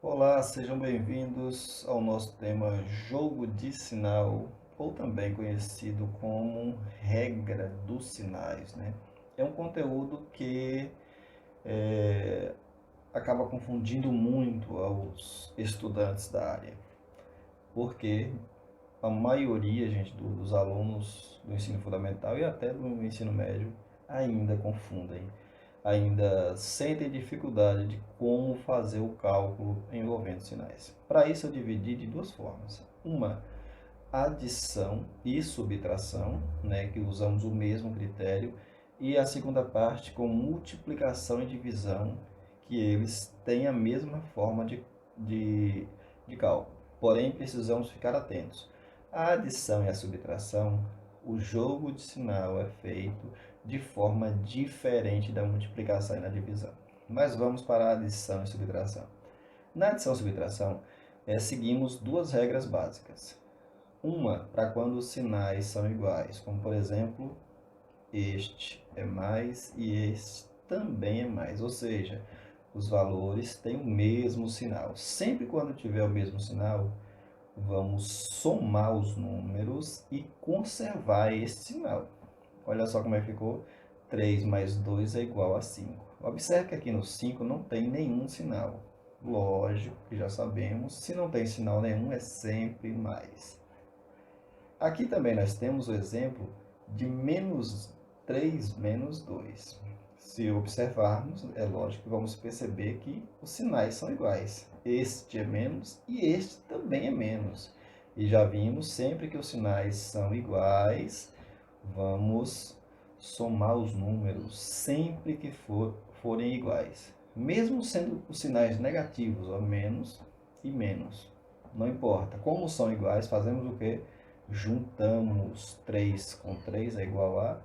Olá, sejam bem-vindos ao nosso tema jogo de sinal, ou também conhecido como regra dos sinais, né? É um conteúdo que acaba confundindo muito aos estudantes da área, porque a maioria, gente, dos alunos do ensino fundamental e até do ensino médio ainda confundem, ainda sentem dificuldade de como fazer o cálculo envolvendo sinais. Para isso, eu dividi de duas formas. Uma, adição e subtração, né, que usamos o mesmo critério, e a segunda parte com multiplicação e divisão, que eles têm a mesma forma de, de cálculo. Porém, precisamos ficar atentos. A adição e a subtração, o jogo de sinal é feito de forma diferente da multiplicação e da divisão. Mas vamos para a adição e subtração. Na adição e subtração, seguimos duas regras básicas. Uma para quando os sinais são iguais, como por exemplo, este é mais e este também é mais, ou seja, os valores têm o mesmo sinal. Sempre quando tiver o mesmo sinal, vamos somar os números e conservar esse sinal. Olha só como é que ficou. 3 mais 2 é igual a 5. Observe que aqui no 5 não tem nenhum sinal. Lógico que já sabemos, se não tem sinal nenhum, é sempre mais. Aqui também nós temos o exemplo de menos 3 menos 2. Se observarmos, é lógico que vamos perceber que os sinais são iguais. Este é menos e este também é menos. E já vimos, sempre que os sinais são iguais, vamos somar os números sempre que forem iguais. Mesmo sendo os sinais negativos, ó, menos e menos. Não importa. Como são iguais, fazemos o quê? Juntamos 3 com 3 é igual a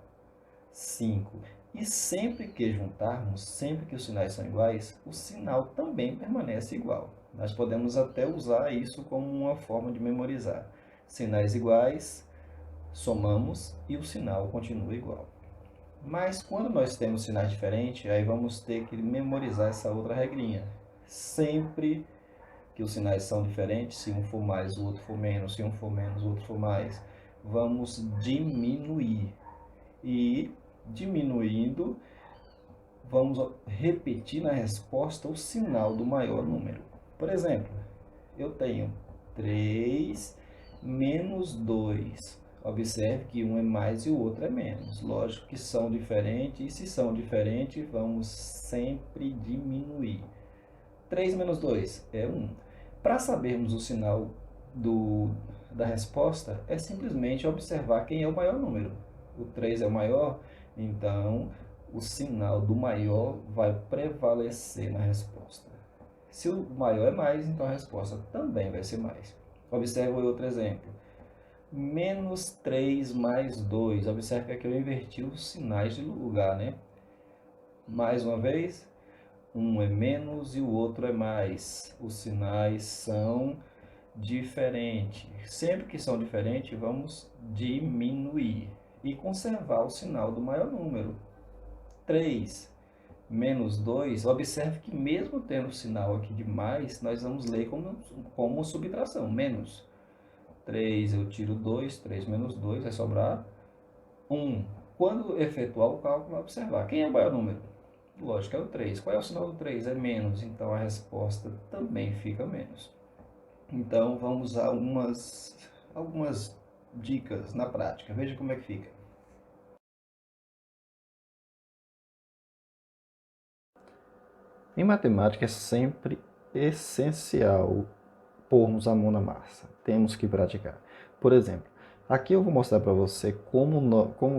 5. E sempre que juntarmos, sempre que os sinais são iguais, o sinal também permanece igual. Nós podemos até usar isso como uma forma de memorizar. Sinais iguais, somamos e o sinal continua igual. Mas quando nós temos sinais diferentes, aí vamos ter que memorizar essa outra regrinha. Sempre que os sinais são diferentes, se um for mais, o outro for menos, se um for menos, o outro for mais, vamos diminuir. E diminuindo, vamos repetir na resposta o sinal do maior número. Por exemplo, eu tenho 3 menos 2. Observe que um é mais e o outro é menos. Lógico que são diferentes, e se são diferentes, vamos sempre diminuir. 3 menos 2 é 1. Para sabermos o sinal da resposta, é simplesmente observar quem é o maior número. O 3 é o maior, então o sinal do maior vai prevalecer na resposta. Se o maior é mais, então a resposta também vai ser mais. Observe o outro exemplo. Menos 3 mais 2. Observe que aqui eu inverti os sinais de lugar, né? Mais uma vez, um é menos e o outro é mais. Os sinais são diferentes. Sempre que são diferentes, vamos diminuir e conservar o sinal do maior número. 3 menos 2, observe que mesmo tendo o sinal aqui de mais, nós vamos ler como subtração, menos. 3 eu tiro 2, 3 menos 2 vai sobrar 1. Quando efetuar o cálculo, observar quem é o maior número. Lógico, é o 3. Qual é o sinal do 3? É menos, então a resposta também fica menos. Então, vamos a algumas dicas na prática. Veja como é que fica. Em matemática é sempre essencial pormos a mão na massa. Temos que praticar. Por exemplo, aqui eu vou mostrar para você como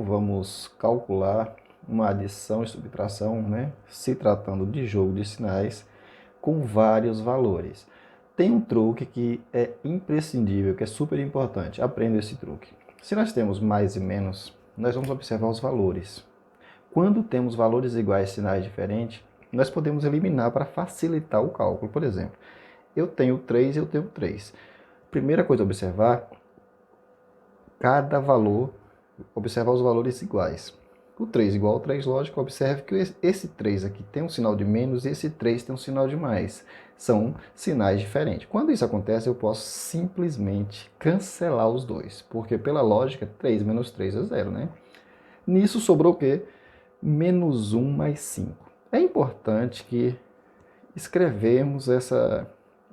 vamos calcular uma adição e subtração, né? Se tratando de jogo de sinais, com vários valores. Tem um truque que é imprescindível, que é super importante. Aprenda esse truque. Se nós temos mais e menos, nós vamos observar os valores. Quando temos valores iguais e sinais diferentes, nós podemos eliminar para facilitar o cálculo. Por exemplo, eu tenho 3 e eu tenho 3. Primeira coisa a observar, cada valor, observar os valores iguais. O 3 igual ao 3, lógico, observe que esse 3 aqui tem um sinal de menos e esse 3 tem um sinal de mais. São sinais diferentes. Quando isso acontece, eu posso simplesmente cancelar os dois, porque pela lógica, 3 menos 3 é zero, né? Nisso sobrou o quê? Menos 1 mais 5. É importante que escrevemos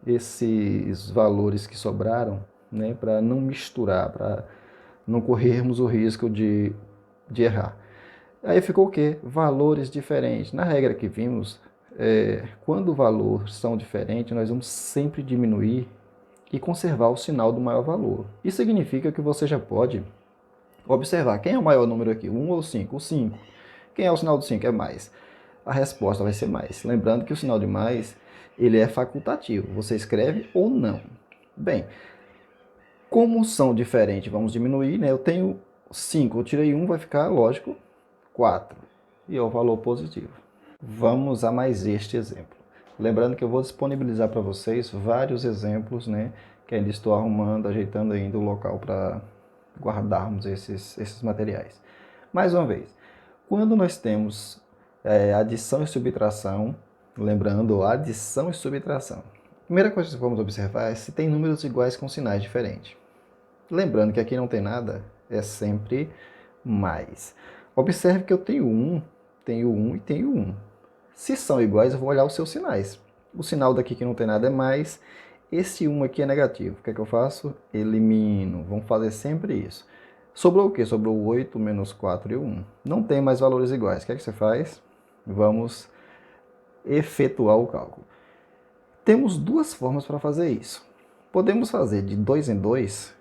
esses valores que sobraram, né, para não misturar, para não corrermos o risco de errar. Aí ficou o quê? Valores diferentes. Na regra que vimos, quando valores são diferentes, nós vamos sempre diminuir e conservar o sinal do maior valor. Isso significa que você já pode observar quem é o maior número aqui, 1 ou 5? O 5. Quem é o sinal do 5? É mais. A resposta vai ser mais. Lembrando que o sinal de mais, ele é facultativo. Você escreve ou não. Bem, como são diferentes, vamos diminuir, né? Eu tenho 5, eu tirei 1, vai ficar, lógico, 4. E é o valor positivo. Vamos a mais este exemplo. Lembrando que eu vou disponibilizar para vocês vários exemplos, né? Que ainda estou arrumando, ajeitando ainda o local para guardarmos esses materiais. Mais uma vez, quando nós temos adição e subtração, lembrando, adição e subtração. A primeira coisa que vamos observar é se tem números iguais com sinais diferentes. Lembrando que aqui não tem nada, é sempre mais. Observe que eu tenho 1 e tenho 1. Se são iguais, eu vou olhar os seus sinais. O sinal daqui que não tem nada é mais. Esse 1 aqui é negativo. O que é que eu faço? Elimino. Vamos fazer sempre isso. Sobrou o quê? Sobrou 8 menos 4 e 1. Não tem mais valores iguais. O que é que você faz? Vamos efetuar o cálculo. Temos duas formas para fazer isso. Podemos fazer de 2 em 2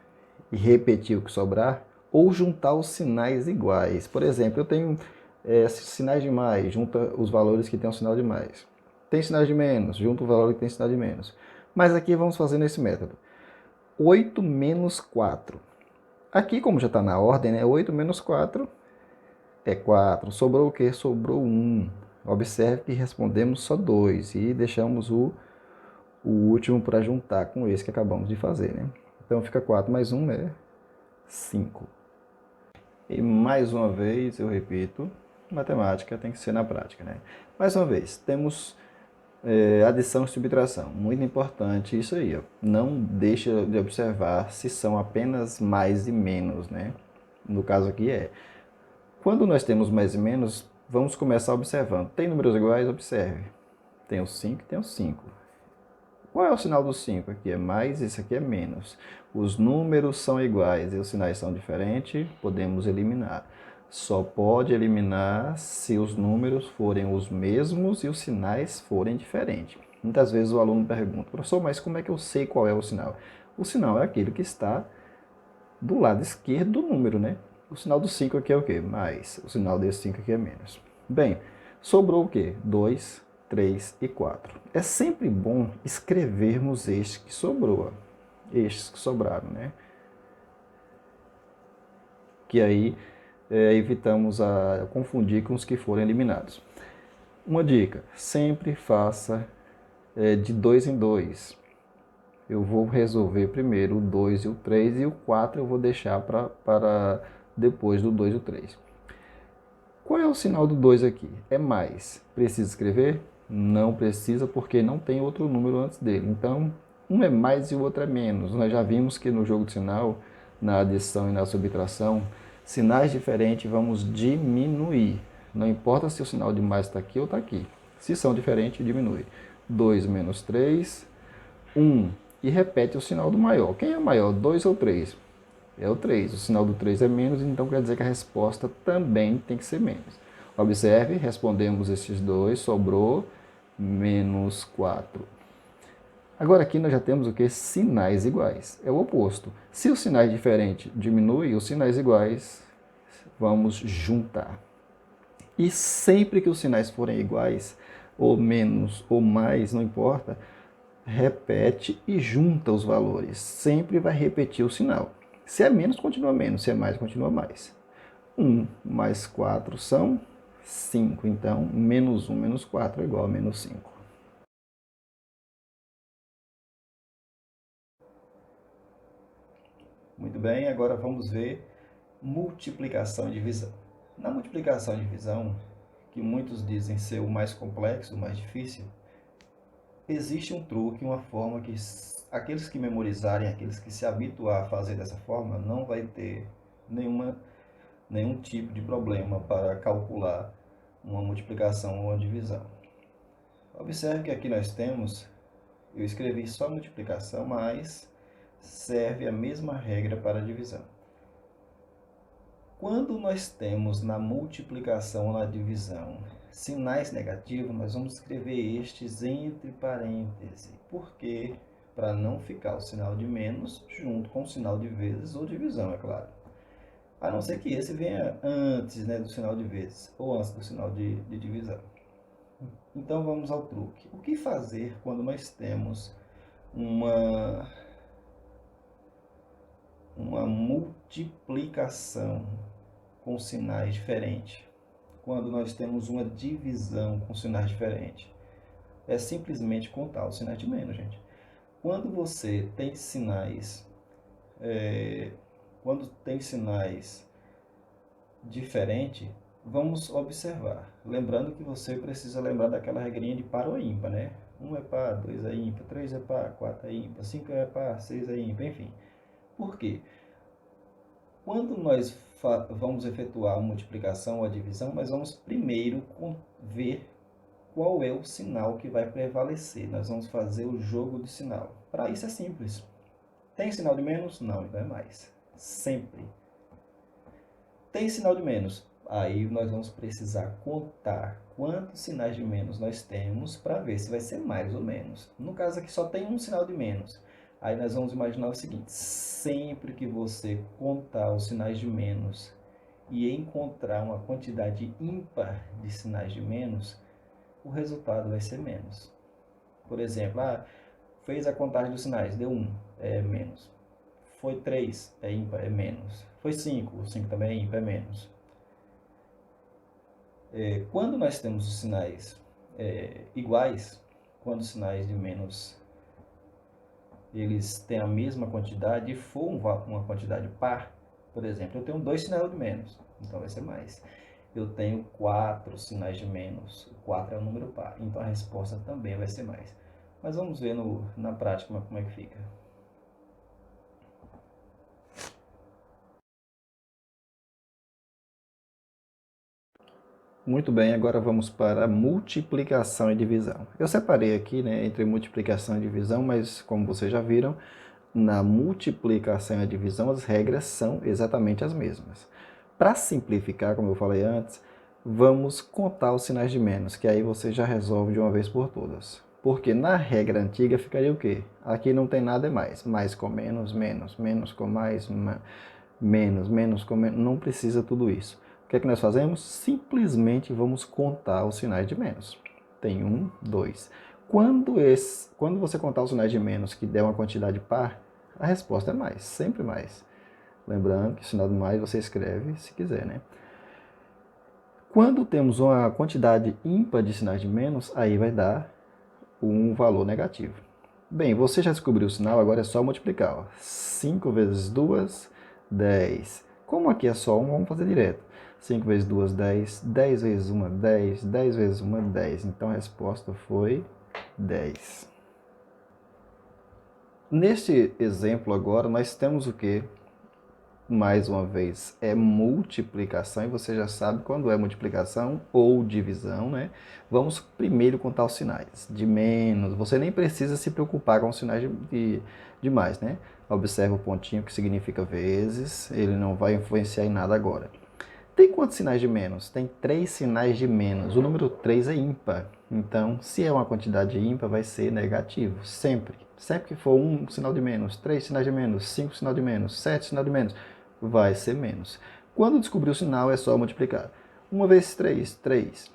e repetir o que sobrar, ou juntar os sinais iguais. Por exemplo, eu tenho sinais de mais, junta os valores que tem o sinal de mais. Tem sinais de menos, junta o valor que tem sinal de menos. Mas aqui vamos fazer nesse método. 8 menos 4. Aqui, como já está na ordem, né? 8 menos 4 é 4. Sobrou o quê? Sobrou 1. Observe que respondemos só 2 e deixamos o último para juntar com esse que acabamos de fazer, né? Então fica 4 mais 1 é 5. E mais uma vez, eu repito, matemática tem que ser na prática, né? Mais uma vez, temos adição e subtração. Muito importante isso aí, ó. Não deixa de observar se são apenas mais e menos, né? No caso aqui é. Quando nós temos mais e menos, vamos começar observando. Tem números iguais? Observe. Tem o 5 e tem o 5. Qual é o sinal do 5? Aqui é mais, esse aqui é menos. Os números são iguais e os sinais são diferentes, podemos eliminar. Só pode eliminar se os números forem os mesmos e os sinais forem diferentes. Muitas vezes o aluno pergunta, professor, mas como é que eu sei qual é o sinal? O sinal é aquele que está do lado esquerdo do número, né? O sinal do 5 aqui é o quê? Mais. O sinal desse 5 aqui é menos. Bem, sobrou o quê? 2, 3 e 4. É sempre bom escrevermos este que sobrou. Estes que sobraram, né? Que aí evitamos a confundir com os que foram eliminados. Uma dica, sempre faça de 2 em 2. Eu vou resolver primeiro o 2 e o 3 e o 4 eu vou deixar para depois do 2 e o 3. Qual é o sinal do 2 aqui? É mais. Precisa escrever? Não precisa, porque não tem outro número antes dele. Então, um é mais e o outro é menos. Nós já vimos que no jogo de sinal, na adição e na subtração, sinais diferentes vamos diminuir. Não importa se o sinal de mais está aqui ou está aqui. Se são diferentes, diminui. 2 menos 3, 1. E repete o sinal do maior. Quem é o maior, 2 ou 3? É o 3. O sinal do 3 é menos, então quer dizer que a resposta também tem que ser menos. Observe, respondemos esses dois, sobrou menos 4. Agora aqui nós já temos o que? Sinais iguais. É o oposto. Se os sinais diferentes diminuem, os sinais iguais vamos juntar. E sempre que os sinais forem iguais, ou menos, ou mais, não importa, repete e junta os valores. Sempre vai repetir o sinal. Se é menos, continua menos. Se é mais, continua mais. 1 mais 4 são 5. Então, menos 1 menos 4 é igual a menos 5. Muito bem, agora vamos ver multiplicação e divisão. Na multiplicação e divisão, que muitos dizem ser o mais complexo, o mais difícil, existe um truque, uma forma que aqueles que memorizarem, aqueles que se habituar a fazer dessa forma, não vai ter nenhum tipo de problema para calcular uma multiplicação ou uma divisão. Observe que aqui nós temos, eu escrevi só multiplicação, mas serve a mesma regra para a divisão. Quando nós temos na multiplicação ou na divisão sinais negativos, nós vamos escrever estes entre parênteses. Por quê? Para não ficar o sinal de menos junto com o sinal de vezes ou divisão, é claro. A não ser que esse venha antes, né, do sinal de vezes ou antes do sinal de divisão. Então vamos ao truque. O que fazer quando nós temos uma multiplicação com sinais diferentes? Quando nós temos uma divisão com sinais diferentes? É simplesmente contar os sinais de menos, gente. Quando você tem sinais, diferentes, vamos observar. Lembrando que você precisa lembrar daquela regrinha de par ou ímpar, né? 1 é par, 2 é ímpar, 3 é par, 4 é ímpar, 5 é par, 6 é ímpar, enfim. Por quê? Quando nós vamos efetuar a multiplicação ou a divisão, nós vamos primeiro ver qual é o sinal que vai prevalecer. Nós vamos fazer o jogo de sinal. Para isso é simples. Tem sinal de menos? Não, então é mais. Sempre. Tem sinal de menos? Aí nós vamos precisar contar quantos sinais de menos nós temos para ver se vai ser mais ou menos. No caso aqui só tem um sinal de menos. Aí nós vamos imaginar o seguinte: sempre que você contar os sinais de menos e encontrar uma quantidade ímpar de sinais de menos, o resultado vai ser menos. Por exemplo, fez a contagem dos sinais, deu 1, é menos. Foi 3, é ímpar, é menos. Foi 5, o 5 também é ímpar, é menos. Quando nós temos os sinais iguais, quando os sinais de menos eles têm a mesma quantidade e for uma quantidade par, por exemplo, eu tenho 2 sinais de menos, então vai ser mais. Eu tenho 4 sinais de menos, o 4 é um número par, então a resposta também vai ser mais. Mas vamos ver na prática como é que fica. Muito bem, agora vamos para multiplicação e divisão. Eu separei aqui, né, entre multiplicação e divisão, mas como vocês já viram, na multiplicação e a divisão as regras são exatamente as mesmas. Para simplificar, como eu falei antes, vamos contar os sinais de menos, que aí você já resolve de uma vez por todas. Porque na regra antiga ficaria o quê? Aqui não tem nada mais. Mais com menos, menos. Menos com mais, menos. Menos com menos. Não precisa tudo isso. O que é que nós fazemos? Simplesmente vamos contar os sinais de menos. Tem 1, 2. Quando você contar os sinais de menos que der uma quantidade par, a resposta é mais, sempre mais. Lembrando que o sinal de mais você escreve se quiser, né? Quando temos uma quantidade ímpar de sinais de menos, aí vai dar um valor negativo. Bem, você já descobriu o sinal, agora é só multiplicar. Ó. 5 vezes 2, 10. Como aqui é só 1, vamos fazer direto. 5 vezes 2, 10. 10 vezes 1, 10. 10 vezes 1, 10. Então a resposta foi 10. Neste exemplo agora, nós temos o quê? Mais uma vez, é multiplicação, e você já sabe quando é multiplicação ou divisão, né? Vamos primeiro contar os sinais de menos. Você nem precisa se preocupar com os sinais de mais, né? Observa o pontinho que significa vezes, ele não vai influenciar em nada agora. Tem quantos sinais de menos? Tem 3 sinais de menos. O número 3 é ímpar. Então, se é uma quantidade ímpar, vai ser negativo. Sempre. Sempre que for um sinal de menos, 3 sinais de menos, 5 sinais de menos, 7 sinais de menos, vai ser menos. Quando descobrir o sinal, é só multiplicar. 1 vezes 3, 3.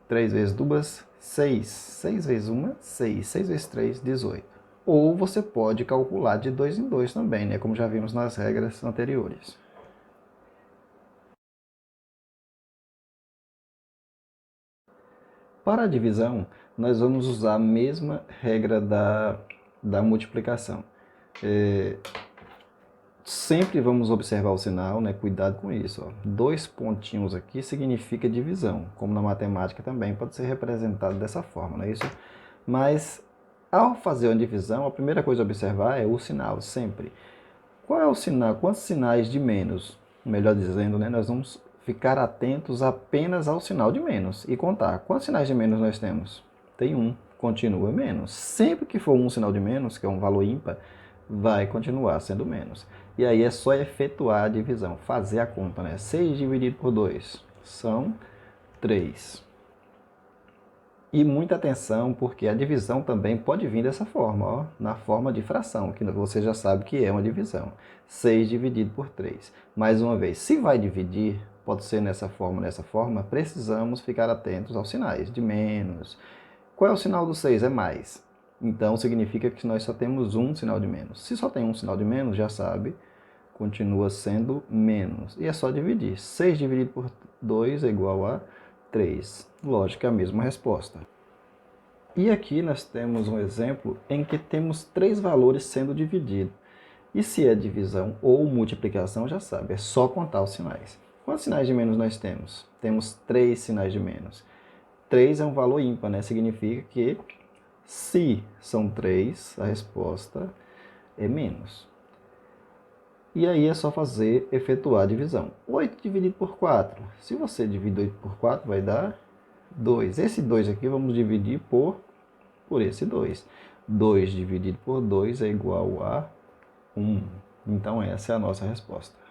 3 vezes 2, 6. 6 vezes 1, 6. 6 vezes 3, 18. Ou você pode calcular de 2 em 2 também, né? Como já vimos nas regras anteriores. Para a divisão, nós vamos usar a mesma regra da multiplicação. sempre vamos observar o sinal, né? Cuidado com isso. Ó. 2 pontinhos aqui significa divisão, como na matemática também pode ser representado dessa forma, não é isso? Mas ao fazer uma divisão, a primeira coisa a observar é o sinal, sempre. Qual é o sinal? Quantos sinais de menos? Melhor dizendo, né? Nós vamos ficar atentos apenas ao sinal de menos e contar. Quantos sinais de menos nós temos? Tem um, continua menos. Sempre que for um sinal de menos, que é um valor ímpar, vai continuar sendo menos. E aí é só efetuar a divisão, fazer a conta, né? 6 dividido por 2 são 3. E muita atenção, porque a divisão também pode vir dessa forma, ó, na forma de fração, que você já sabe que é uma divisão. 6 dividido por 3. Mais uma vez, se vai dividir, pode ser nessa forma, precisamos ficar atentos aos sinais de menos. Qual é o sinal do 6? É mais. Então, significa que nós só temos um sinal de menos. Se só tem um sinal de menos, já sabe, continua sendo menos. E é só dividir. 6 dividido por 2 é igual a 3. Lógico, é a mesma resposta. E aqui nós temos um exemplo em que temos 3 valores sendo divididos. E se é divisão ou multiplicação, já sabe, é só contar os sinais. Quantos sinais de menos nós temos? Temos 3 sinais de menos. 3 é um valor ímpar, né? Significa que se são 3, a resposta é menos. E aí é só efetuar a divisão. 8 dividido por 4. Se você dividir 8 por 4, vai dar 2. Esse 2 aqui vamos dividir por esse 2. 2 dividido por 2 é igual a 1. Então essa é a nossa resposta.